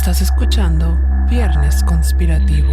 Estás escuchando Viernes Conspirativo.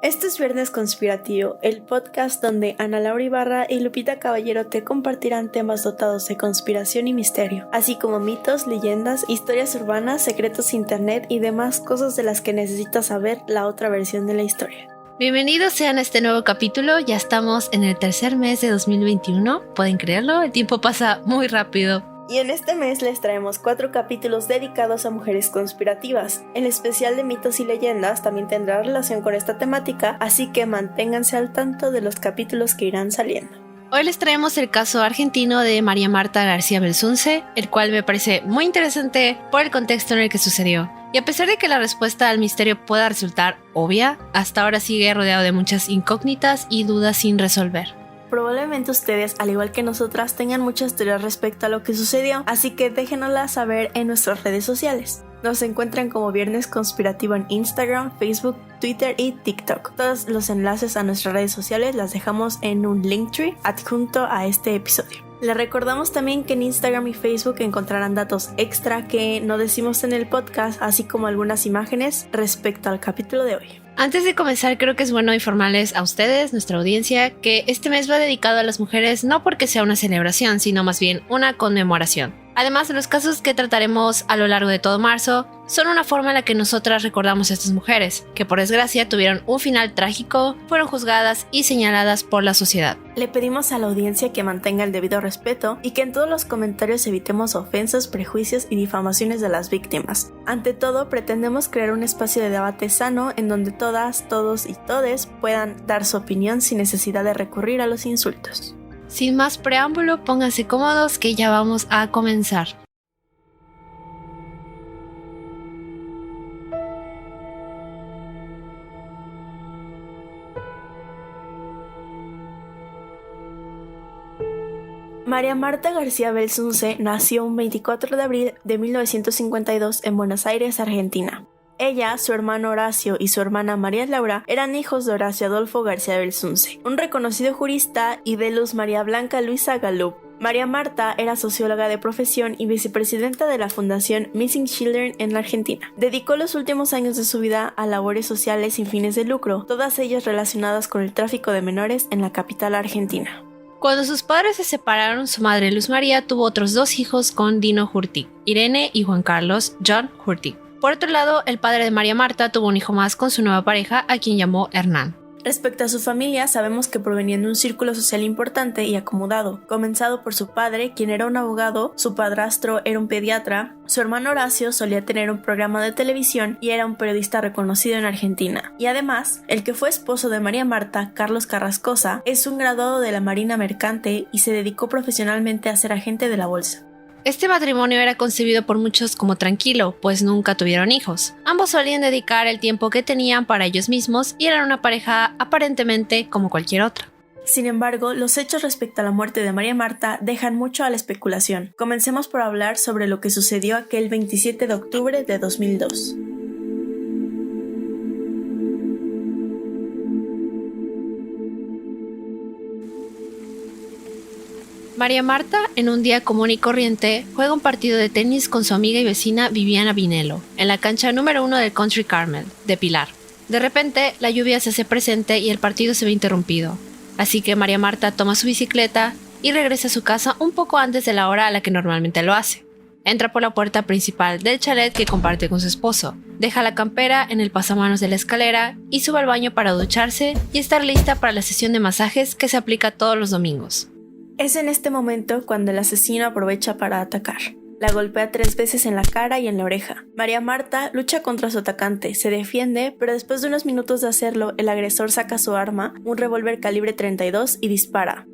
Esto es Viernes Conspirativo, el podcast donde Ana Laura Ibarra y Lupita Caballero te compartirán temas dotados de conspiración y misterio, así como mitos, leyendas, historias urbanas, secretos de internet y demás cosas de las que necesitas saber la otra versión de la historia. Bienvenidos sean a este nuevo capítulo, ya estamos en el tercer mes de 2021, ¿pueden creerlo? El tiempo pasa muy rápido. Y en este mes les traemos 4 capítulos dedicados a mujeres conspirativas. El especial de mitos y leyendas también tendrá relación con esta temática, así que manténganse al tanto de los capítulos que irán saliendo. Hoy les traemos el caso argentino de María Marta García Belsunce, el cual me parece muy interesante por el contexto en el que sucedió. Y a pesar de que la respuesta al misterio pueda resultar obvia, hasta ahora sigue rodeado de muchas incógnitas y dudas sin resolver. Probablemente ustedes, al igual que nosotras, tengan muchas teorías respecto a lo que sucedió, así que déjenoslas saber en nuestras redes sociales. Nos encuentran como Viernes Conspirativo en Instagram, Facebook, Twitter y TikTok. Todos los enlaces a nuestras redes sociales las dejamos en un Linktree adjunto a este episodio. Les recordamos también que en Instagram y Facebook encontrarán datos extra que no decimos en el podcast, así como algunas imágenes respecto al capítulo de hoy. Antes de comenzar, creo que es bueno informarles a ustedes, nuestra audiencia, que este mes va dedicado a las mujeres no porque sea una celebración, sino más bien una conmemoración. Además, los casos que trataremos a lo largo de todo marzo son una forma en la que nosotras recordamos a estas mujeres, que por desgracia tuvieron un final trágico, fueron juzgadas y señaladas por la sociedad. Le pedimos a la audiencia que mantenga el debido respeto y que en todos los comentarios evitemos ofensas, prejuicios y difamaciones de las víctimas. Ante todo, pretendemos crear un espacio de debate sano en donde todas, todos y todes puedan dar su opinión sin necesidad de recurrir a los insultos. Sin más preámbulo, pónganse cómodos que ya vamos a comenzar. María Marta García Belsunce nació un 24 de abril de 1952 en Buenos Aires, Argentina. Ella, su hermano Horacio y su hermana María Laura eran hijos de Horacio Adolfo García Belsunce, un reconocido jurista, y de Luz María Blanca Luisa Galup. María Marta era socióloga de profesión y vicepresidenta de la Fundación Missing Children en la Argentina. Dedicó los últimos años de su vida a labores sociales sin fines de lucro, todas ellas relacionadas con el tráfico de menores en la capital argentina. Cuando sus padres se separaron, su madre Luz María tuvo otros 2 hijos con Dino Hurtig, Irene y Juan Carlos John Hurtig. Por otro lado, el padre de María Marta tuvo un hijo más con su nueva pareja, a quien llamó Hernán. Respecto a su familia, sabemos que provenían de un círculo social importante y acomodado, comenzado por su padre, quien era un abogado, su padrastro era un pediatra, su hermano Horacio solía tener un programa de televisión y era un periodista reconocido en Argentina. Y además, el que fue esposo de María Marta, Carlos Carrascosa, es un graduado de la Marina Mercante y se dedicó profesionalmente a ser agente de la bolsa. Este matrimonio era concebido por muchos como tranquilo, pues nunca tuvieron hijos. Ambos solían dedicar el tiempo que tenían para ellos mismos y eran una pareja aparentemente como cualquier otra. Sin embargo, los hechos respecto a la muerte de María Marta dejan mucho a la especulación. Comencemos por hablar sobre lo que sucedió aquel 27 de octubre de 2002. María Marta, en un día común y corriente, juega un partido de tenis con su amiga y vecina Viviana Vinelo, en la cancha número 1 del Country Carmel, de Pilar. De repente, la lluvia se hace presente y el partido se ve interrumpido. Así que María Marta toma su bicicleta y regresa a su casa un poco antes de la hora a la que normalmente lo hace. Entra por la puerta principal del chalet que comparte con su esposo, deja la campera en el pasamanos de la escalera y sube al baño para ducharse y estar lista para la sesión de masajes que se aplica todos los domingos. Es en este momento cuando el asesino aprovecha para atacar. La golpea 3 veces en la cara y en la oreja. María Marta lucha contra su atacante, se defiende, pero después de unos minutos de hacerlo, el agresor saca su arma, un revólver calibre 32, y dispara.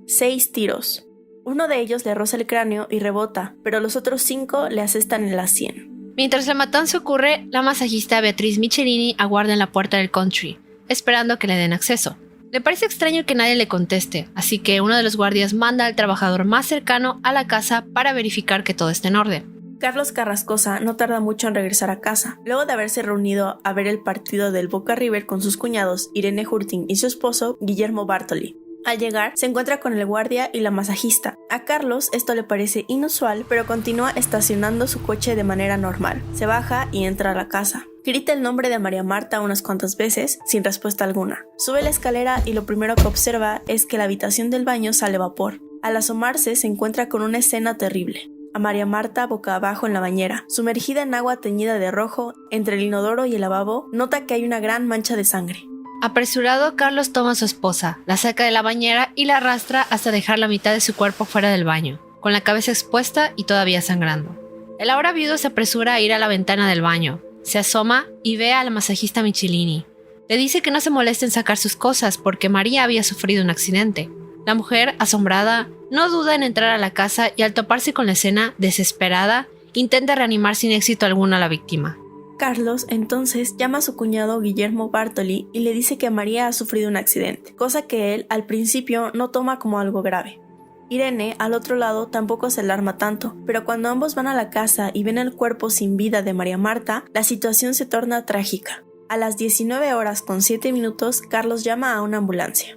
6 tiros. Uno de ellos le roza el cráneo y rebota, pero los otros 5 le asestan en la sien. Mientras la matanza ocurre, la masajista Beatriz Michelini aguarda en la puerta del country, esperando que le den acceso. Le parece extraño que nadie le conteste, así que uno de los guardias manda al trabajador más cercano a la casa para verificar que todo esté en orden. Carlos Carrascosa no tarda mucho en regresar a casa. Luego de haberse reunido a ver el partido del Boca River con sus cuñados Irene Hurting y su esposo Guillermo Bartoli. Al llegar, se encuentra con el guardia y la masajista. A Carlos esto le parece inusual, pero continúa estacionando su coche de manera normal. Se baja y entra a la casa. Grita el nombre de María Marta unas cuantas veces, sin respuesta alguna. Sube la escalera y lo primero que observa es que la habitación del baño sale vapor. Al asomarse se encuentra con una escena terrible. A María Marta boca abajo en la bañera, sumergida en agua teñida de rojo, entre el inodoro y el lavabo, nota que hay una gran mancha de sangre. Apresurado, Carlos toma a su esposa, la saca de la bañera y la arrastra hasta dejar la mitad de su cuerpo fuera del baño, con la cabeza expuesta y todavía sangrando. El ahora viudo se apresura a ir a la ventana del baño, se asoma y ve a la masajista Michelini. Le dice que no se moleste en sacar sus cosas porque María había sufrido un accidente. La mujer, asombrada, no duda en entrar a la casa y al toparse con la escena, desesperada, intenta reanimar sin éxito alguno a la víctima. Carlos entonces llama a su cuñado Guillermo Bartoli y le dice que María ha sufrido un accidente, cosa que él al principio no toma como algo grave. Irene, al otro lado, tampoco se alarma tanto, pero cuando ambos van a la casa y ven el cuerpo sin vida de María Marta, la situación se torna trágica. A las 19:07, Carlos llama a una ambulancia.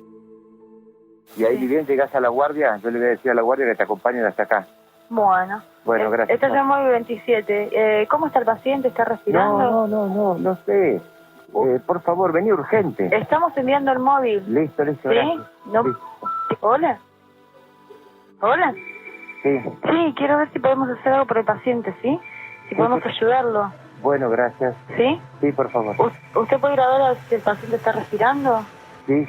Y ahí ni bien llegas a la guardia, yo le voy a decir a la guardia que te acompañen hasta acá. Bueno, gracias. Esta es muy 27. ¿Cómo está el paciente? ¿Está respirando? No sé. Por favor, vení urgente. Estamos enviando el móvil. Listo, ¿Sí? gracias. No. Sí. ¿Hola? ¿Hola? Sí. Sí, quiero ver si podemos hacer algo por el paciente, ¿sí? Si podemos ayudarlo. Bueno, gracias. ¿Sí? Sí, por favor. ¿Usted puede ir a ver si el paciente está respirando? Sí.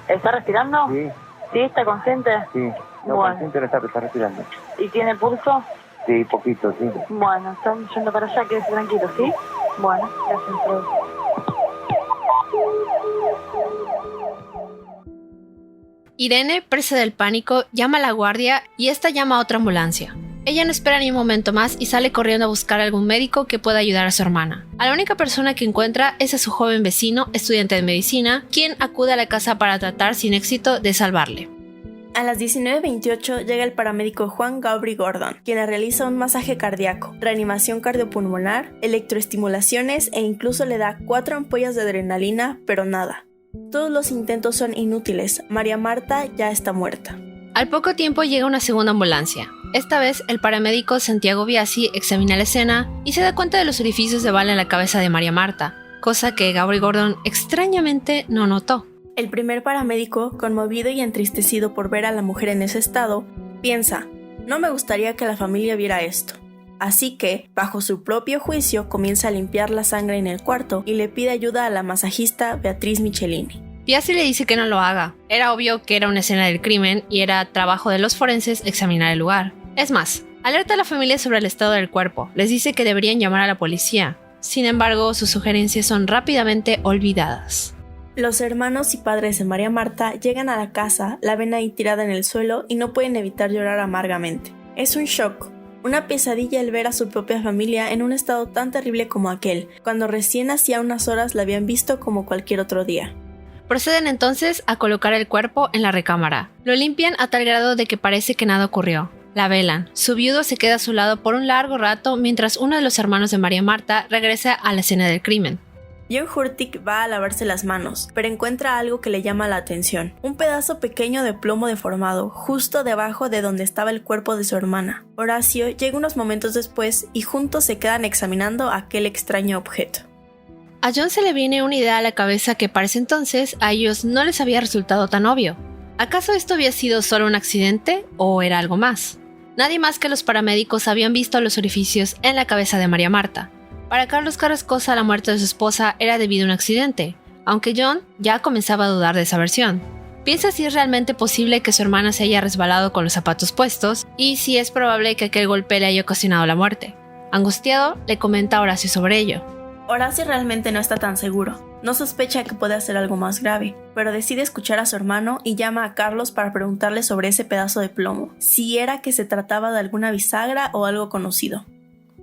¿Está respirando? Sí. ¿Sí? ¿Está consciente? Sí. No, Bueno. consciente no está respirando. ¿Y tiene pulso? Sí, poquito, sí. Bueno, están yendo para allá, quédese tranquilo, ¿sí? Bueno, gracias, Fred. Irene, presa del pánico, llama a la guardia y esta llama a otra ambulancia. Ella no espera ni un momento más y sale corriendo a buscar a algún médico que pueda ayudar a su hermana. A la única persona que encuentra es a su joven vecino, estudiante de medicina, quien acude a la casa para tratar sin éxito de salvarle. A las 19:28 llega el paramédico Juan Gabri Gordon, quien le realiza un masaje cardíaco, reanimación cardiopulmonar, electroestimulaciones e incluso le da 4 ampollas de adrenalina, pero nada. Todos los intentos son inútiles, María Marta ya está muerta. Al poco tiempo llega una segunda ambulancia. Esta vez el paramédico Santiago Biasi examina la escena y se da cuenta de los orificios de bala en la cabeza de María Marta, cosa que Gabri Gordon extrañamente no notó. El primer paramédico, conmovido y entristecido por ver a la mujer en ese estado, piensa, no me gustaría que la familia viera esto. Así que, bajo su propio juicio, comienza a limpiar la sangre en el cuarto y le pide ayuda a la masajista Beatriz Michelini. Biasi le dice que no lo haga. Era obvio que era una escena del crimen y era trabajo de los forenses examinar el lugar. Es más, alerta a la familia sobre el estado del cuerpo. Les dice que deberían llamar a la policía. Sin embargo, sus sugerencias son rápidamente olvidadas. Los hermanos y padres de María Marta llegan a la casa, la ven ahí tirada en el suelo y no pueden evitar llorar amargamente. Es un shock, una pesadilla el ver a su propia familia en un estado tan terrible como aquel, cuando recién hacía unas horas la habían visto como cualquier otro día. Proceden entonces a colocar el cuerpo en la recámara. Lo limpian a tal grado de que parece que nada ocurrió. La velan. Su viudo se queda a su lado por un largo rato mientras uno de los hermanos de María Marta regresa a la escena del crimen. John Hurtig va a lavarse las manos, pero encuentra algo que le llama la atención. Un pedazo pequeño de plomo deformado, justo debajo de donde estaba el cuerpo de su hermana. Horacio llega unos momentos después y juntos se quedan examinando aquel extraño objeto. A John se le viene una idea a la cabeza que para ese entonces a ellos no les había resultado tan obvio. ¿Acaso esto había sido solo un accidente o era algo más? Nadie más que los paramédicos habían visto los orificios en la cabeza de María Marta. Para Carlos Carrascosa, la muerte de su esposa era debido a un accidente, aunque John ya comenzaba a dudar de esa versión. Piensa si es realmente posible que su hermana se haya resbalado con los zapatos puestos y si es probable que aquel golpe le haya ocasionado la muerte. Angustiado, le comenta a Horacio sobre ello. Horacio realmente no está tan seguro. No sospecha que puede hacer algo más grave, pero decide escuchar a su hermano y llama a Carlos para preguntarle sobre ese pedazo de plomo, si era que se trataba de alguna bisagra o algo conocido.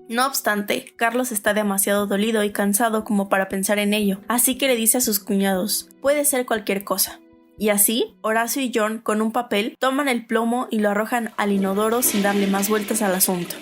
No obstante, Carlos está demasiado dolido y cansado como para pensar en ello, así que le dice a sus cuñados, puede ser cualquier cosa. Y así, Horacio y John, con un papel, toman el plomo y lo arrojan al inodoro sin darle más vueltas al asunto.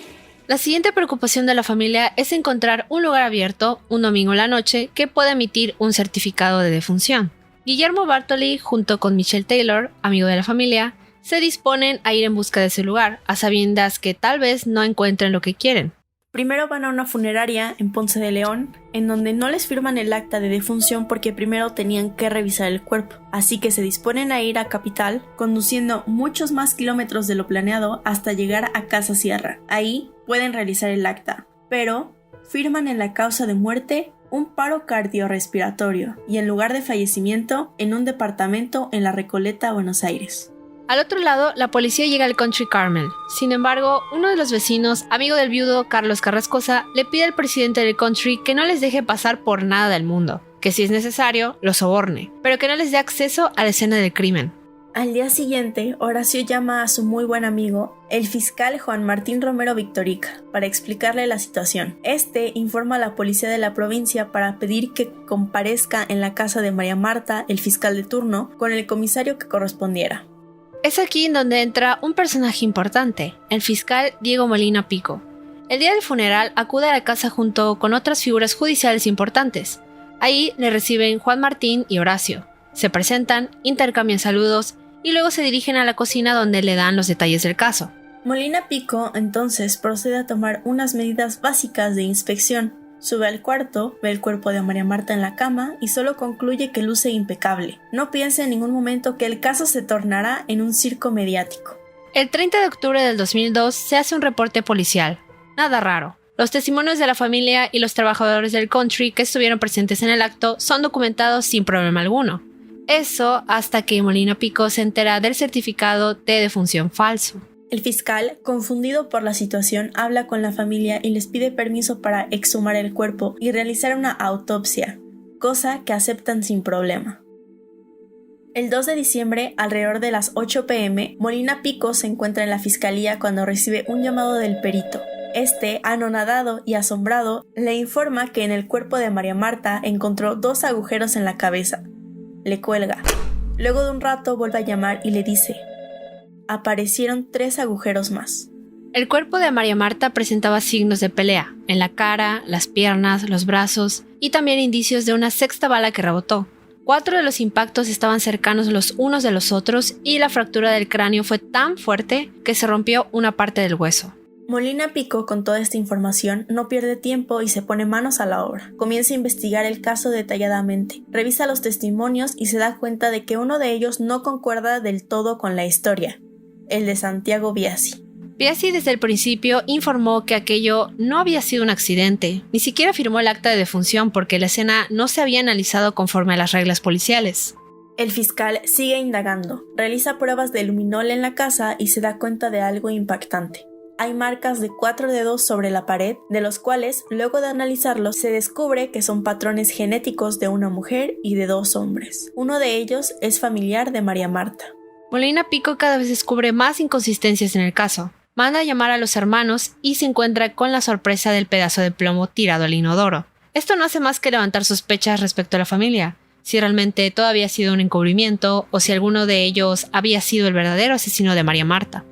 La siguiente preocupación de la familia es encontrar un lugar abierto, un domingo en la noche, que pueda emitir un certificado de defunción. Guillermo Bartoli, junto con Michelle Taylor, amigo de la familia, se disponen a ir en busca de ese lugar, a sabiendas que tal vez no encuentren lo que quieren. Primero van a una funeraria en Ponce de León, en donde no les firman el acta de defunción porque primero tenían que revisar el cuerpo, así que se disponen a ir a Capital, conduciendo muchos más kilómetros de lo planeado hasta llegar a Casa Sierra. Ahí pueden realizar el acta, pero firman en la causa de muerte un paro cardiorrespiratorio y en lugar de fallecimiento en un departamento en La Recoleta, Buenos Aires. Al otro lado, la policía llega al Country Carmel. Sin embargo, uno de los vecinos, amigo del viudo Carlos Carrascosa, le pide al presidente del Country que no les deje pasar por nada del mundo, que si es necesario, los soborne, pero que no les dé acceso a la escena del crimen. Al día siguiente, Horacio llama a su muy buen amigo, el fiscal Juan Martín Romero Victorica, para explicarle la situación. Este informa a la policía de la provincia para pedir que comparezca en la casa de María Marta, el fiscal de turno, con el comisario que correspondiera. Es aquí en donde entra un personaje importante, el fiscal Diego Molina Pico. El día del funeral acude a la casa junto con otras figuras judiciales importantes. Ahí le reciben Juan Martín y Horacio. Se presentan, intercambian saludos y luego se dirigen a la cocina donde le dan los detalles del caso. Molina Pico entonces procede a tomar unas medidas básicas de inspección. Sube al cuarto, ve el cuerpo de María Marta en la cama y solo concluye que luce impecable. No piensa en ningún momento que el caso se tornará en un circo mediático. El 30 de octubre del 2002 se hace un reporte policial. Nada raro. Los testimonios de la familia y los trabajadores del Country que estuvieron presentes en el acto son documentados sin problema alguno. Eso hasta que Molina Pico se entera del certificado de defunción falso. El fiscal, confundido por la situación, habla con la familia y les pide permiso para exhumar el cuerpo y realizar una autopsia, cosa que aceptan sin problema. El 2 de diciembre, alrededor de las 8 p.m., Molina Pico se encuentra en la fiscalía cuando recibe un llamado del perito. Este, anonadado y asombrado, le informa que en el cuerpo de María Marta encontró 2 agujeros en la cabeza. Le cuelga. Luego de un rato vuelve a llamar y le dice: aparecieron 3 agujeros más. El cuerpo de María Marta presentaba signos de pelea, en la cara, las piernas, los brazos y también indicios de una 6ª bala que rebotó. 4 de los impactos estaban cercanos los unos de los otros y la fractura del cráneo fue tan fuerte que se rompió una parte del hueso. Molina Pico, con toda esta información, no pierde tiempo y se pone manos a la obra. Comienza a investigar el caso detalladamente, revisa los testimonios y se da cuenta de que uno de ellos no concuerda del todo con la historia, el de Santiago Biasi. Biasi desde el principio informó que aquello no había sido un accidente, ni siquiera firmó el acta de defunción porque la escena no se había analizado conforme a las reglas policiales. El fiscal sigue indagando, realiza pruebas de luminol en la casa y se da cuenta de algo impactante. Hay marcas de 4 dedos sobre la pared, de los cuales, luego de analizarlos, se descubre que son patrones genéticos de una mujer y de 2 hombres. Uno de ellos es familiar de María Marta. Molina Pico cada vez descubre más inconsistencias en el caso. Manda a llamar a los hermanos y se encuentra con la sorpresa del pedazo de plomo tirado al inodoro. Esto no hace más que levantar sospechas respecto a la familia, si realmente todo había sido un encubrimiento o si alguno de ellos había sido el verdadero asesino de María Marta.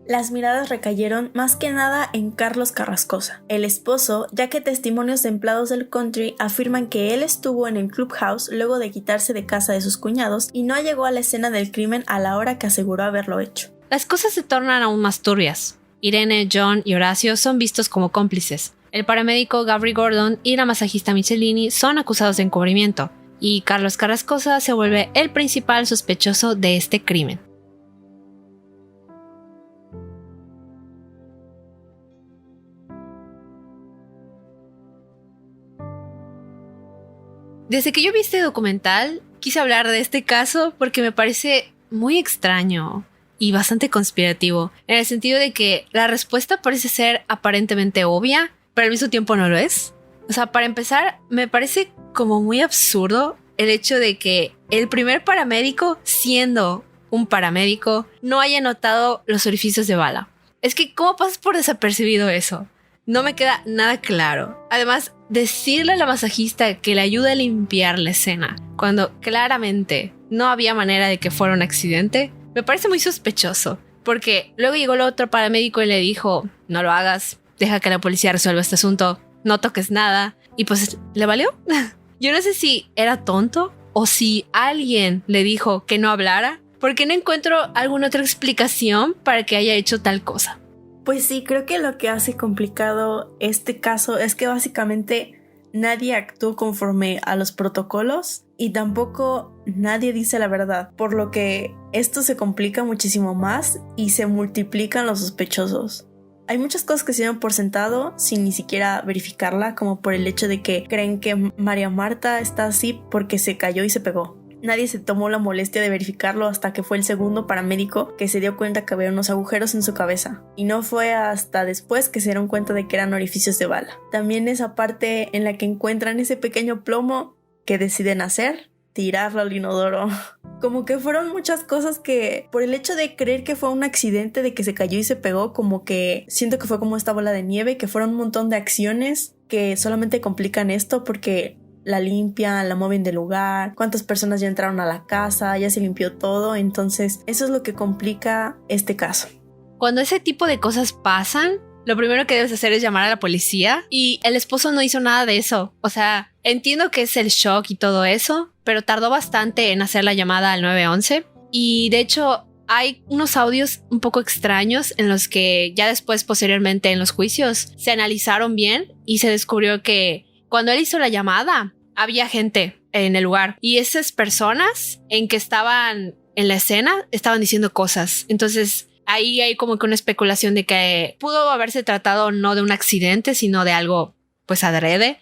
Las miradas recayeron más que nada en Carlos Carrascosa, el esposo, ya que testimonios de empleados del Country afirman que él estuvo en el Clubhouse luego de quitarse de casa de sus cuñados y no llegó a la escena del crimen a la hora que aseguró haberlo hecho. Las cosas se tornan aún más turbias. Irene, John y Horacio son vistos como cómplices. El paramédico Gabri Gordon y la masajista Michelini son acusados de encubrimiento, y Carlos Carrascosa se vuelve el principal sospechoso de este crimen. Desde que yo vi este documental, quise hablar de este caso porque me parece muy extraño y bastante conspirativo, en el sentido de que la respuesta parece ser aparentemente obvia, pero al mismo tiempo no lo es. O sea, para empezar, me parece como muy absurdo el hecho de que el primer paramédico, siendo un paramédico, no haya notado los orificios de bala. Es que, ¿cómo pasas por desapercibido eso? No me queda nada claro. Además, decirle a la masajista que le ayude a limpiar la escena, cuando claramente no había manera de que fuera un accidente, me parece muy sospechoso. Porque luego llegó el otro paramédico y le dijo, no lo hagas, deja que la policía resuelva este asunto, no toques nada. Y pues, ¿le valió? Yo no sé si era tonto o si alguien le dijo que no hablara, porque no encuentro alguna otra explicación para que haya hecho tal cosa. Pues sí, creo que lo que hace complicado este caso es que básicamente nadie actuó conforme a los protocolos y tampoco nadie dice la verdad, por lo que esto se complica muchísimo más y se multiplican los sospechosos. Hay muchas cosas que se dieron por sentado sin ni siquiera verificarla, como por el hecho de que creen que María Marta está así porque se cayó y se pegó. Nadie se tomó la molestia de verificarlo hasta que fue el segundo paramédico que se dio cuenta que había unos agujeros en su cabeza. Y no fue hasta después que se dieron cuenta de que eran orificios de bala. También esa parte en la que encuentran ese pequeño plomo que deciden hacer, tirarlo al inodoro. Como que fueron muchas cosas que, por el hecho de creer que fue un accidente, de que se cayó y se pegó, como que siento que fue como esta bola de nieve, que fueron un montón de acciones que solamente complican esto porque la limpian, la mueven de lugar, cuántas personas ya entraron a la casa, ya se limpió todo, entonces eso es lo que complica este caso. Cuando ese tipo de cosas pasan, lo primero que debes hacer es llamar a la policía y el esposo no hizo nada de eso. O sea, entiendo que es el shock y todo eso, pero tardó bastante en hacer la llamada al 911 y de hecho hay unos audios un poco extraños en los que ya después, posteriormente en los juicios, se analizaron bien y se descubrió que cuando él hizo la llamada había gente en el lugar y esas personas en que estaban en la escena estaban diciendo cosas. Entonces ahí hay como que una especulación de que pudo haberse tratado no de un accidente, sino de algo pues adrede.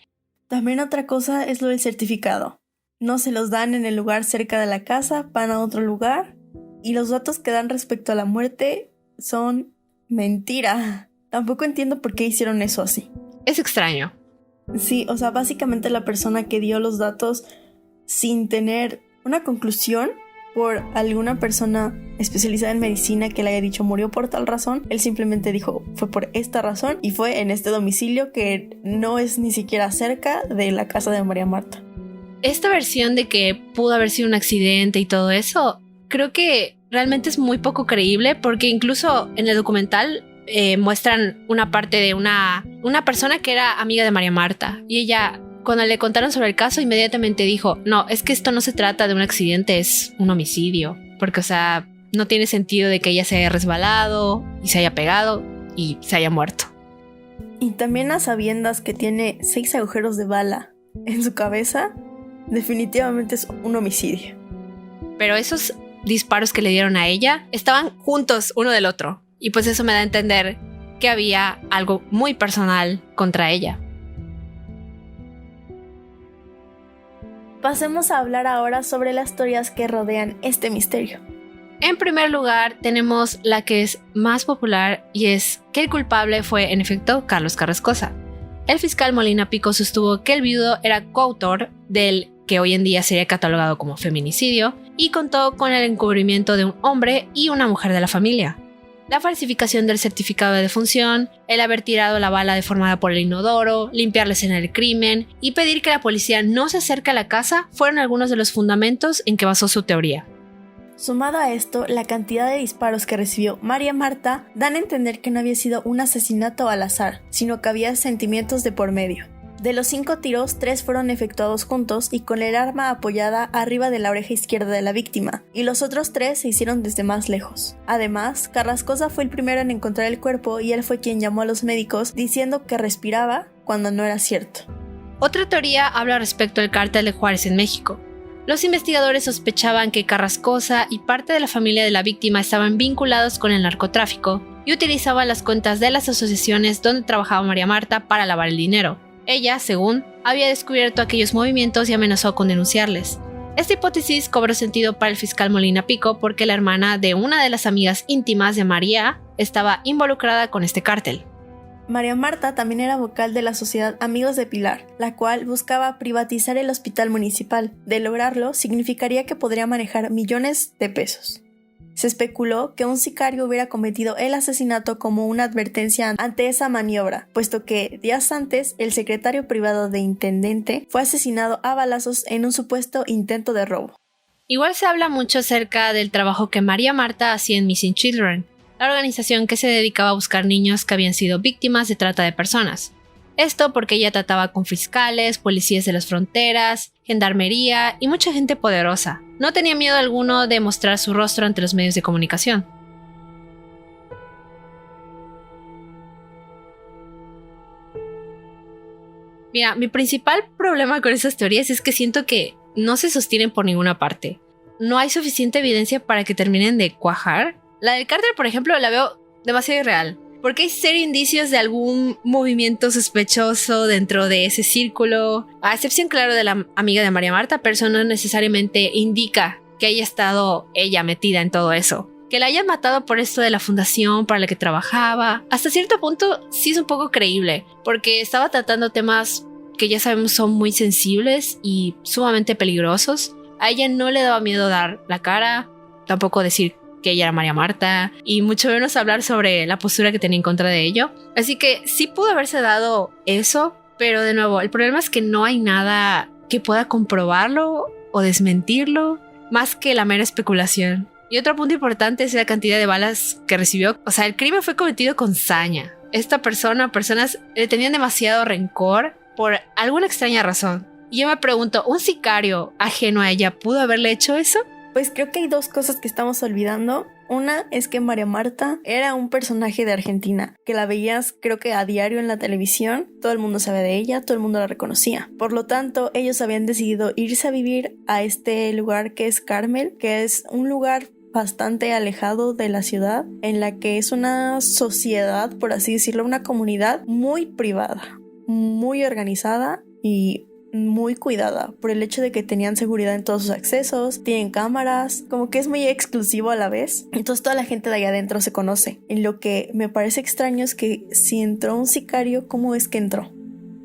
También otra cosa es lo del certificado. No se los dan en el lugar cerca de la casa, van a otro lugar y los datos que dan respecto a la muerte son mentira. Tampoco entiendo por qué hicieron eso así. Es extraño. Sí, o sea, básicamente la persona que dio los datos sin tener una conclusión por alguna persona especializada en medicina que le haya dicho murió por tal razón, él simplemente dijo fue por esta razón y fue en este domicilio que no es ni siquiera cerca de la casa de María Marta. Esta versión de que pudo haber sido un accidente y todo eso, creo que realmente es muy poco creíble porque incluso en el documental muestran una parte de una persona que era amiga de María Marta y ella, cuando le contaron sobre el caso, inmediatamente dijo, no, es que esto no se trata de un accidente, es un homicidio, porque o sea, no tiene sentido de que ella se haya resbalado y se haya pegado y se haya muerto. Y también a sabiendas que tiene 6 agujeros de bala en su cabeza, definitivamente es un homicidio. Pero esos disparos que le dieron a ella estaban juntos uno del otro. Y pues eso me da a entender que había algo muy personal contra ella. Pasemos a hablar ahora sobre las teorías que rodean este misterio. En primer lugar, tenemos la que es más popular y es que el culpable fue, en efecto, Carlos Carrascosa. El fiscal Molina Pico sostuvo que el viudo era coautor del que hoy en día sería catalogado como feminicidio y contó con el encubrimiento de un hombre y una mujer de la familia. La falsificación del certificado de defunción, el haber tirado la bala deformada por el inodoro, limpiar la escena del crimen y pedir que la policía no se acerque a la casa fueron algunos de los fundamentos en que basó su teoría. Sumado a esto, la cantidad de disparos que recibió María Marta dan a entender que no había sido un asesinato al azar, sino que había sentimientos de por medio. De los 5 tiros, 3 fueron efectuados juntos y con el arma apoyada arriba de la oreja izquierda de la víctima, y los otros 3 se hicieron desde más lejos. Además, Carrascosa fue el primero en encontrar el cuerpo y él fue quien llamó a los médicos diciendo que respiraba cuando no era cierto. Otra teoría habla respecto al cártel de Juárez en México. Los investigadores sospechaban que Carrascosa y parte de la familia de la víctima estaban vinculados con el narcotráfico y utilizaban las cuentas de las asociaciones donde trabajaba María Marta para lavar el dinero. Ella, según, había descubierto aquellos movimientos y amenazó con denunciarles. Esta hipótesis cobró sentido para el fiscal Molina Pico porque la hermana de una de las amigas íntimas de María estaba involucrada con este cártel. María Marta también era vocal de la Sociedad Amigos de Pilar, la cual buscaba privatizar el hospital municipal. De lograrlo, significaría que podría manejar millones de pesos. Se especuló que un sicario hubiera cometido el asesinato como una advertencia ante esa maniobra, puesto que días antes el secretario privado de intendente fue asesinado a balazos en un supuesto intento de robo. Igual se habla mucho acerca del trabajo que María Marta hacía en Missing Children, la organización que se dedicaba a buscar niños que habían sido víctimas de trata de personas. Esto porque ella trataba con fiscales, policías de las fronteras, gendarmería y mucha gente poderosa. No tenía miedo alguno de mostrar su rostro ante los medios de comunicación. Mira, mi principal problema con esas teorías es que siento que no se sostienen por ninguna parte. No hay suficiente evidencia para que terminen de cuajar. La del cártel, por ejemplo, la veo demasiado irreal, porque hay serios indicios de algún movimiento sospechoso dentro de ese círculo, a excepción, claro, de la amiga de María Marta, pero eso no necesariamente indica que haya estado ella metida en todo eso. Que la hayan matado por esto de la fundación para la que trabajaba, hasta cierto punto sí es un poco creíble, porque estaba tratando temas que ya sabemos son muy sensibles y sumamente peligrosos. A ella no le daba miedo dar la cara, tampoco decir que ella era María Marta, y mucho menos hablar sobre la postura que tenía en contra de ello. Así que sí pudo haberse dado eso, pero de nuevo, el problema es que no hay nada que pueda comprobarlo o desmentirlo, más que la mera especulación. Y otro punto importante es la cantidad de balas que recibió. O sea, el crimen fue cometido con saña. Personas le tenían demasiado rencor por alguna extraña razón. Y yo me pregunto, ¿un sicario ajeno a ella pudo haberle hecho eso? Pues creo que hay dos cosas que estamos olvidando. Una es que María Marta era un personaje de Argentina, que la veías creo que a diario en la televisión, todo el mundo sabía de ella, todo el mundo la reconocía. Por lo tanto, ellos habían decidido irse a vivir a este lugar que es Carmel, que es un lugar bastante alejado de la ciudad, en la que es una sociedad, por así decirlo, una comunidad muy privada, muy organizada y muy cuidada por el hecho de que tenían seguridad en todos sus accesos, tienen cámaras, como que es muy exclusivo a la vez. Entonces toda la gente de allá adentro se conoce. Y lo que me parece extraño es que si entró un sicario, ¿cómo es que entró?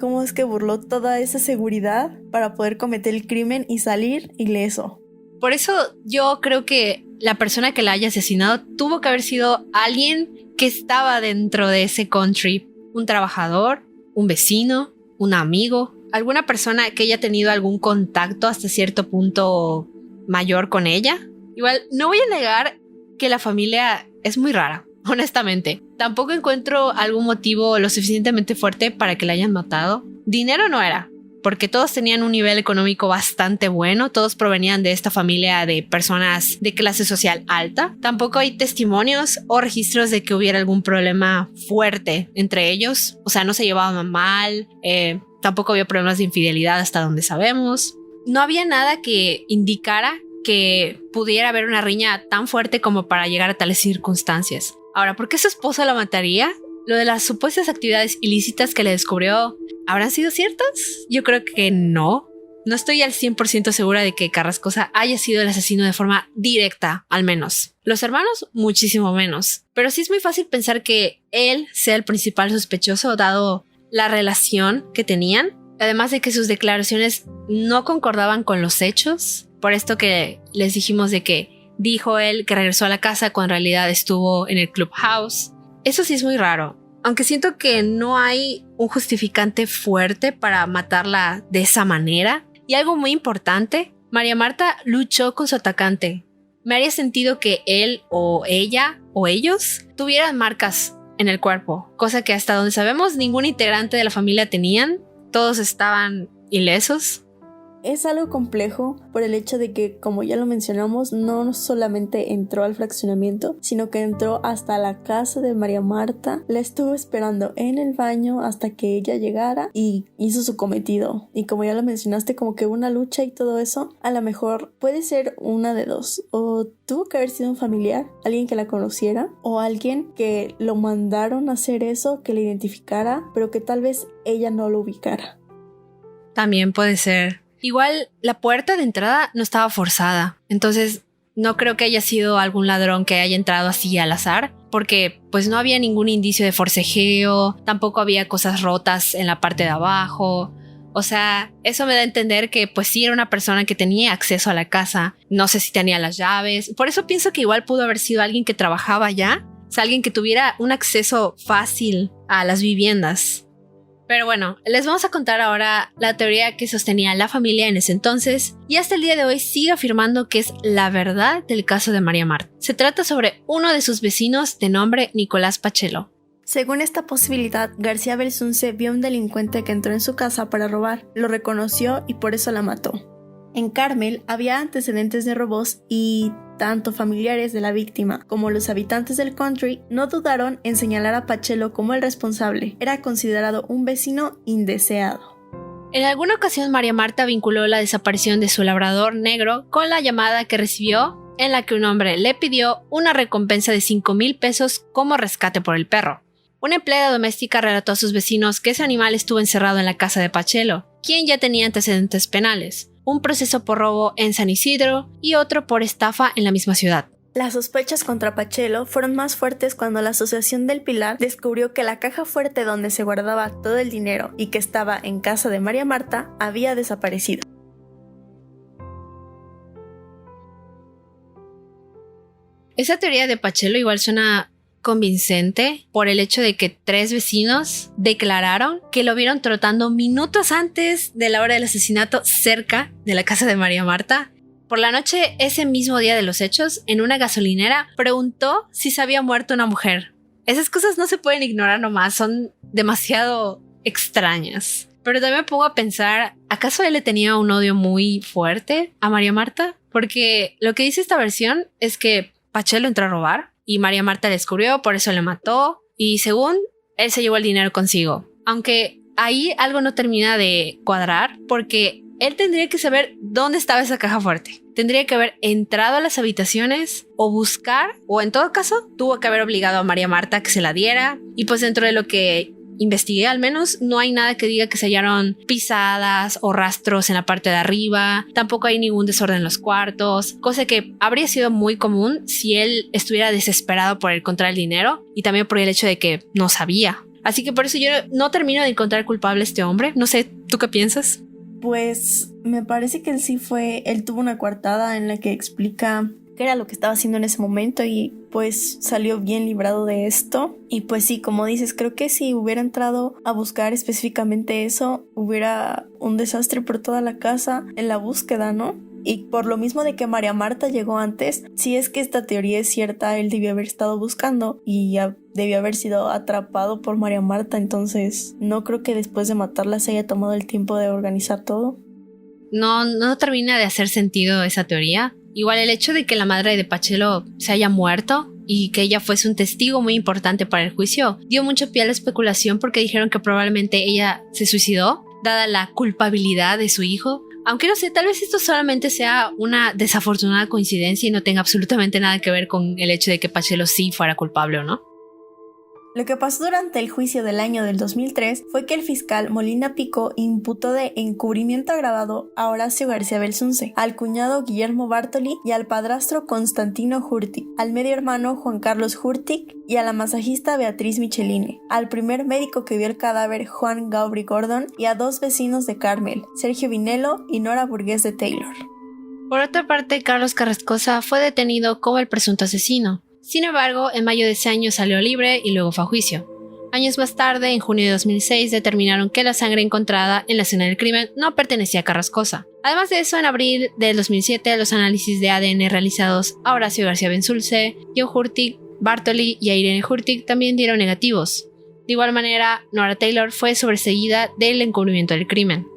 ¿Cómo es que burló toda esa seguridad para poder cometer el crimen y salir ileso? Por eso yo creo que la persona que la haya asesinado tuvo que haber sido alguien que estaba dentro de ese country. Un trabajador, un vecino, un amigo, alguna persona que haya tenido algún contacto hasta cierto punto mayor con ella. Igual, no voy a negar que la familia es muy rara, honestamente. Tampoco encuentro algún motivo lo suficientemente fuerte para que la hayan matado. Dinero no era, porque todos tenían un nivel económico bastante bueno, todos provenían de esta familia de personas de clase social alta. Tampoco hay testimonios o registros de que hubiera algún problema fuerte entre ellos, o sea, no se llevaban mal, tampoco había problemas de infidelidad hasta donde sabemos. No había nada que indicara que pudiera haber una riña tan fuerte como para llegar a tales circunstancias. Ahora, ¿por qué su esposa la mataría? Lo de las supuestas actividades ilícitas que le descubrió, ¿habrán sido ciertas? Yo creo que no. No estoy al 100% segura de que Carrascosa haya sido el asesino de forma directa, al menos. Los hermanos, muchísimo menos. Pero sí es muy fácil pensar que él sea el principal sospechoso, dado la relación que tenían. Además de que sus declaraciones no concordaban con los hechos. Por esto que les dijimos de que dijo él que regresó a la casa cuando en realidad estuvo en el clubhouse. Eso sí es muy raro, aunque siento que no hay un justificante fuerte para matarla de esa manera. Y algo muy importante, María Marta luchó con su atacante. Me haría sentido que él o ella o ellos tuvieran marcas en el cuerpo, cosa que hasta donde sabemos ningún integrante de la familia tenían. Todos estaban ilesos. Es algo complejo por el hecho de que, como ya lo mencionamos, no solamente entró al fraccionamiento, sino que entró hasta la casa de María Marta, la estuvo esperando en el baño hasta que ella llegara y hizo su cometido. Y como ya lo mencionaste, como que una lucha y todo eso, a lo mejor puede ser una de dos. O tuvo que haber sido un familiar, alguien que la conociera, o alguien que lo mandaron a hacer eso, que la identificara, pero que tal vez ella no lo ubicara. También puede ser. Igual la puerta de entrada no estaba forzada, entonces no creo que haya sido algún ladrón que haya entrado así al azar, porque pues no había ningún indicio de forcejeo, tampoco había cosas rotas en la parte de abajo. O sea, eso me da a entender que pues sí era una persona que tenía acceso a la casa. No sé si tenía las llaves. Por eso pienso que igual pudo haber sido alguien que trabajaba allá. O sea, alguien que tuviera un acceso fácil a las viviendas. Pero bueno, les vamos a contar ahora la teoría que sostenía la familia en ese entonces y hasta el día de hoy sigue afirmando que es la verdad del caso de María Marta. Se trata sobre uno de sus vecinos de nombre Nicolás Pachelo. Según esta posibilidad, García Belsunce vio a un delincuente que entró en su casa para robar, lo reconoció y por eso la mató. En Carmel había antecedentes de robos y tanto familiares de la víctima como los habitantes del country no dudaron en señalar a Pachelo como el responsable. Era considerado un vecino indeseado. En alguna ocasión María Marta vinculó la desaparición de su labrador negro con la llamada que recibió en la que un hombre le pidió una recompensa de 5,000 pesos como rescate por el perro. Una empleada doméstica relató a sus vecinos que ese animal estuvo encerrado en la casa de Pachelo, quien ya tenía antecedentes penales, un proceso por robo en San Isidro y otro por estafa en la misma ciudad. Las sospechas contra Pachelo fueron más fuertes cuando la Asociación del Pilar descubrió que la caja fuerte donde se guardaba todo el dinero y que estaba en casa de María Marta había desaparecido. Esa teoría de Pachelo igual suena convincente por el hecho de que 3 vecinos declararon que lo vieron trotando minutos antes de la hora del asesinato cerca de la casa de María Marta. Por la noche, ese mismo día de los hechos, en una gasolinera, preguntó si se había muerto una mujer. Esas cosas no se pueden ignorar nomás, son demasiado extrañas. Pero también me pongo a pensar, ¿acaso él le tenía un odio muy fuerte a María Marta? Porque lo que dice esta versión es que Pachelo entró a robar y María Marta le descubrió, por eso le mató y según él se llevó el dinero consigo. Aunque ahí algo no termina de cuadrar porque él tendría que saber dónde estaba esa caja fuerte. Tendría que haber entrado a las habitaciones o buscar, o en todo caso tuvo que haber obligado a María Marta a que se la diera. Y pues dentro de lo que investigué al menos no hay nada que diga que se hallaron pisadas o rastros en la parte de arriba, tampoco hay ningún desorden en los cuartos, cosa que habría sido muy común si él estuviera desesperado por encontrar el dinero y también por el hecho de que no sabía. Así que por eso yo no termino de encontrar culpable a este hombre. No sé, ¿tú qué piensas? Pues me parece que él tuvo una coartada en la que explica qué era lo que estaba haciendo en ese momento y pues salió bien librado de esto. Y pues sí, como dices, creo que si hubiera entrado a buscar específicamente eso, hubiera un desastre por toda la casa en la búsqueda, ¿no? Y por lo mismo de que María Marta llegó antes, si es que esta teoría es cierta, él debió haber estado buscando y ya debió haber sido atrapado por María Marta, entonces no creo que después de matarla se haya tomado el tiempo de organizar todo. No termina de hacer sentido esa teoría. Igual el hecho de que la madre de Pachelo se haya muerto y que ella fuese un testigo muy importante para el juicio dio mucho pie a la especulación porque dijeron que probablemente ella se suicidó dada la culpabilidad de su hijo. Aunque no sé, tal vez esto solamente sea una desafortunada coincidencia y no tenga absolutamente nada que ver con el hecho de que Pachelo sí fuera culpable o no. Lo que pasó durante el juicio del año del 2003 fue que el fiscal Molina Pico imputó de encubrimiento agravado a Horacio García Belsunce, al cuñado Guillermo Bartoli y al padrastro Constantino Hurtig, al medio hermano Juan Carlos Hurtig y a la masajista Beatriz Micheline, al primer médico que vio el cadáver Juan Gaubrey Gordon y a 2 vecinos de Carmel, Sergio Vinelo y Nora Burgués de Taylor. Por otra parte, Carlos Carrascosa fue detenido como el presunto asesino. Sin embargo, en mayo de ese año salió libre y luego fue a juicio. Años más tarde, en junio de 2006, determinaron que la sangre encontrada en la escena del crimen no pertenecía a Carrascosa. Además de eso, en abril del 2007, los análisis de ADN realizados a Horacio García Belsunce, John Hurtig, Bartoli y a Irene Hurtig también dieron negativos. De igual manera, Nora Taylor fue sobreseída del encubrimiento del crimen.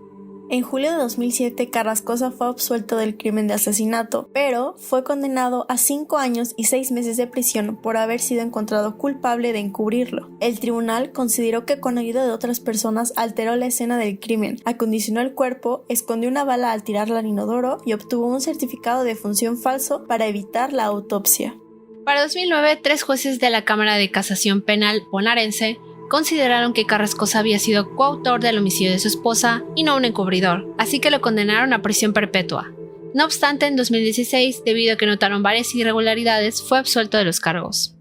En julio de 2007, Carrascosa fue absuelto del crimen de asesinato, pero fue condenado a 5 años y 6 meses de prisión por haber sido encontrado culpable de encubrirlo. El tribunal consideró que con ayuda de otras personas alteró la escena del crimen, acondicionó el cuerpo, escondió una bala al tirarla al inodoro y obtuvo un certificado de defunción falso para evitar la autopsia. Para 2009, 3 jueces de la Cámara de Casación Penal bonaerense consideraron que Carrascosa había sido coautor del homicidio de su esposa y no un encubridor, así que lo condenaron a prisión perpetua. No obstante, en 2016, debido a que notaron varias irregularidades, fue absuelto de los cargos.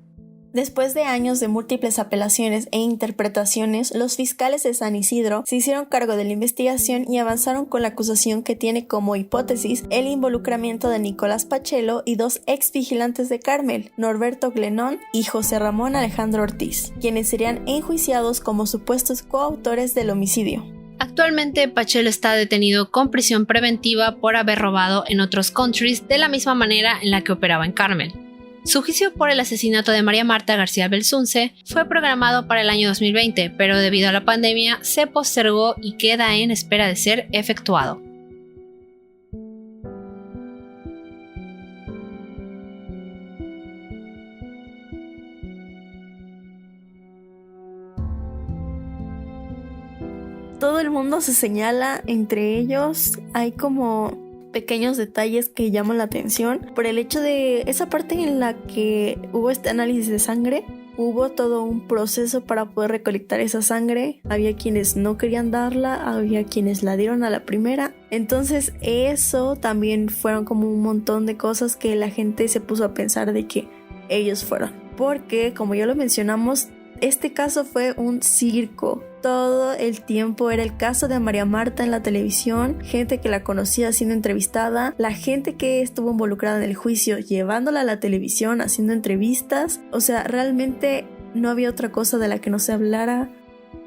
Después de años de múltiples apelaciones e interpretaciones, los fiscales de San Isidro se hicieron cargo de la investigación y avanzaron con la acusación que tiene como hipótesis el involucramiento de Nicolás Pachelo y 2 ex vigilantes de Carmel, Norberto Glenón y José Ramón Alejandro Ortiz, quienes serían enjuiciados como supuestos coautores del homicidio. Actualmente Pachelo está detenido con prisión preventiva por haber robado en otros countries de la misma manera en la que operaba en Carmel. Su juicio por el asesinato de María Marta García Belsunce fue programado para el año 2020, pero debido a la pandemia se postergó y queda en espera de ser efectuado. Todo el mundo se señala, entre ellos hay como pequeños detalles que llaman la atención por el hecho de esa parte en la que hubo este análisis de sangre. Hubo todo un proceso para poder recolectar esa sangre. Había quienes no querían darla, había quienes la dieron a la primera. Entonces eso también fueron como un montón de cosas que la gente se puso a pensar de que ellos fueron. Porque, como ya lo mencionamos, este caso fue un circo. Todo el tiempo era el caso de María Marta en la televisión, gente que la conocía siendo entrevistada, la gente que estuvo involucrada en el juicio llevándola a la televisión, haciendo entrevistas. O sea, realmente no había otra cosa de la que no se hablara.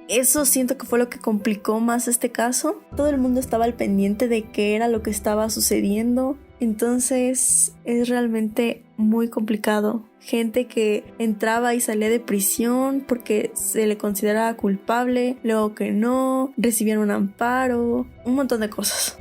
Eso siento que fue lo que complicó más este caso. Todo el mundo estaba al pendiente de qué era lo que estaba sucediendo. Entonces es realmente muy complicado. Gente que entraba y salía de prisión porque se le consideraba culpable, luego que no, recibían un amparo, un montón de cosas.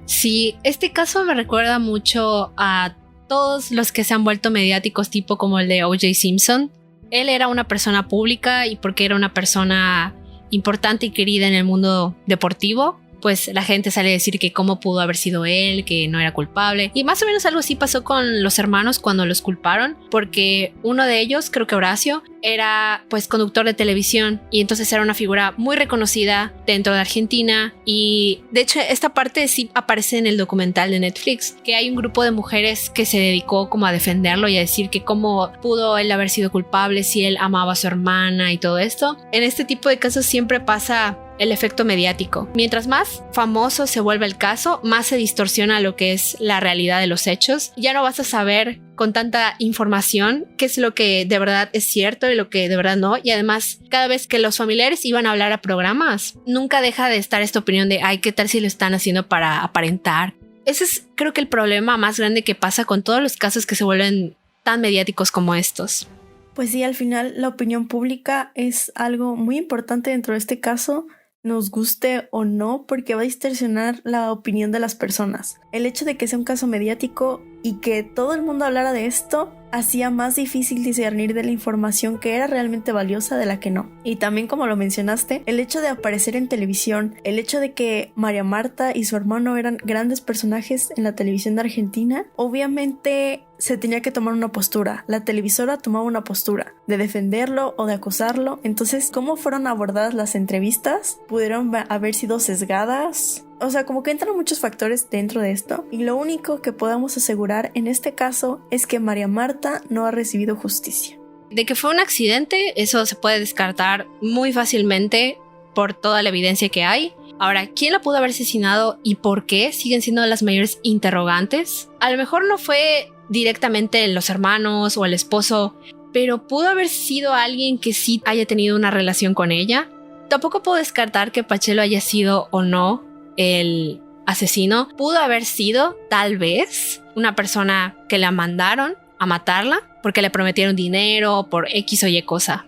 Sí, este caso me recuerda mucho a todos los que se han vuelto mediáticos, tipo como el de O.J. Simpson. Él era una persona pública y porque era una persona importante y querida en el mundo deportivo, pues la gente sale a decir que cómo pudo haber sido él, que no era culpable. Y más o menos algo así pasó con los hermanos cuando los culparon, porque uno de ellos, creo que Horacio, era pues conductor de televisión y entonces era una figura muy reconocida dentro de Argentina. Y de hecho esta parte sí aparece en el documental de Netflix, que hay un grupo de mujeres que se dedicó como a defenderlo y a decir que cómo pudo él haber sido culpable si él amaba a su hermana y todo esto. En este tipo de casos siempre pasa el efecto mediático. Mientras más famoso se vuelve el caso, más se distorsiona lo que es la realidad de los hechos. Ya no vas a saber con tanta información qué es lo que de verdad es cierto y lo que de verdad no. Y además, cada vez que los familiares iban a hablar a programas, nunca deja de estar esta opinión de ay, ¿qué tal si lo están haciendo para aparentar? Ese es, creo que el problema más grande que pasa con todos los casos que se vuelven tan mediáticos como estos. Pues sí, al final la opinión pública es algo muy importante dentro de este caso, nos guste o no, porque va a distorsionar la opinión de las personas. El hecho de que sea un caso mediático y que todo el mundo hablara de esto hacía más difícil discernir de la información que era realmente valiosa de la que no. Y también, como lo mencionaste, el hecho de aparecer en televisión, el hecho de que María Marta y su hermano eran grandes personajes en la televisión de Argentina, obviamente se tenía que tomar una postura. La televisora tomaba una postura de defenderlo o de acusarlo. Entonces, ¿cómo fueron abordadas las entrevistas? ¿Pudieron haber sido sesgadas? O sea, como que entran muchos factores dentro de esto. Y lo único que podemos asegurar en este caso es que María Marta no ha recibido justicia. De que fue un accidente, eso se puede descartar muy fácilmente por toda la evidencia que hay. Ahora, ¿quién la pudo haber asesinado y por qué? Siguen siendo las mayores interrogantes. A lo mejor no fue directamente los hermanos o el esposo, pero pudo haber sido alguien que sí haya tenido una relación con ella. Tampoco puedo descartar que Pachelo haya sido o no el asesino. Pudo haber sido, tal vez, una persona que la mandaron a matarla porque le prometieron dinero por X o Y cosa.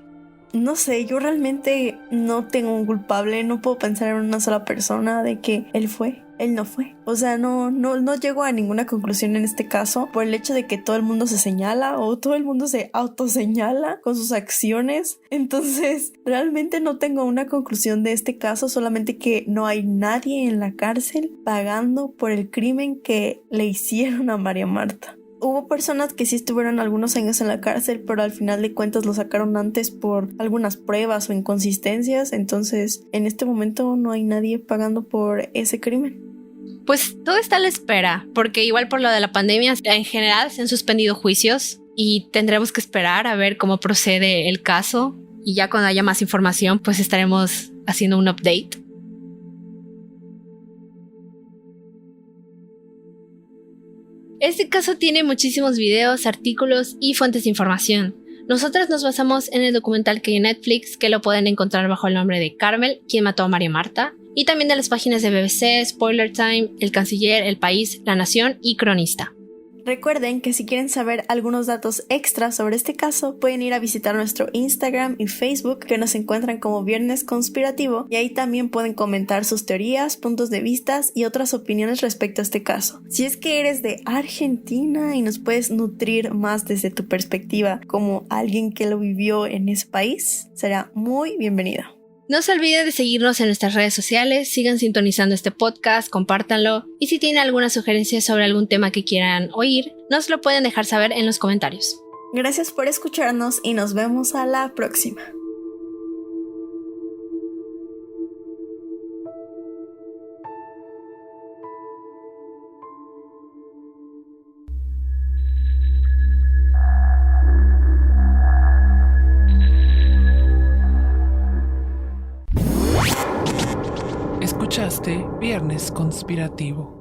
No sé, yo realmente no tengo un culpable, no puedo pensar en una sola persona de que él no fue. O sea, no llego a ninguna conclusión en este caso por el hecho de que todo el mundo se señala o todo el mundo se autoseñala con sus acciones. Entonces, realmente no tengo una conclusión de este caso, solamente que no hay nadie en la cárcel pagando por el crimen que le hicieron a María Marta. Hubo personas que sí estuvieron algunos años en la cárcel, pero al final de cuentas lo sacaron antes por algunas pruebas o inconsistencias. Entonces, en este momento no hay nadie pagando por ese crimen. Pues todo está a la espera, porque igual por lo de la pandemia, en general se han suspendido juicios y tendremos que esperar a ver cómo procede el caso, y ya cuando haya más información pues estaremos haciendo un update. Este caso tiene muchísimos videos, artículos y fuentes de información. Nosotros nos basamos en el documental que hay en Netflix, que lo pueden encontrar bajo el nombre de Carmel, quien mató a María Marta, y también de las páginas de BBC, Spoiler Time, El Canciller, El País, La Nación y Cronista. Recuerden que si quieren saber algunos datos extras sobre este caso, pueden ir a visitar nuestro Instagram y Facebook, que nos encuentran como Viernes Conspirativo, y ahí también pueden comentar sus teorías, puntos de vista y otras opiniones respecto a este caso. Si es que eres de Argentina y nos puedes nutrir más desde tu perspectiva como alguien que lo vivió en ese país, será muy bienvenido. No se olviden de seguirnos en nuestras redes sociales, sigan sintonizando este podcast, compártanlo, y si tienen alguna sugerencia sobre algún tema que quieran oír, nos lo pueden dejar saber en los comentarios. Gracias por escucharnos y nos vemos a la próxima. Escuchaste Viernes Conspirativo.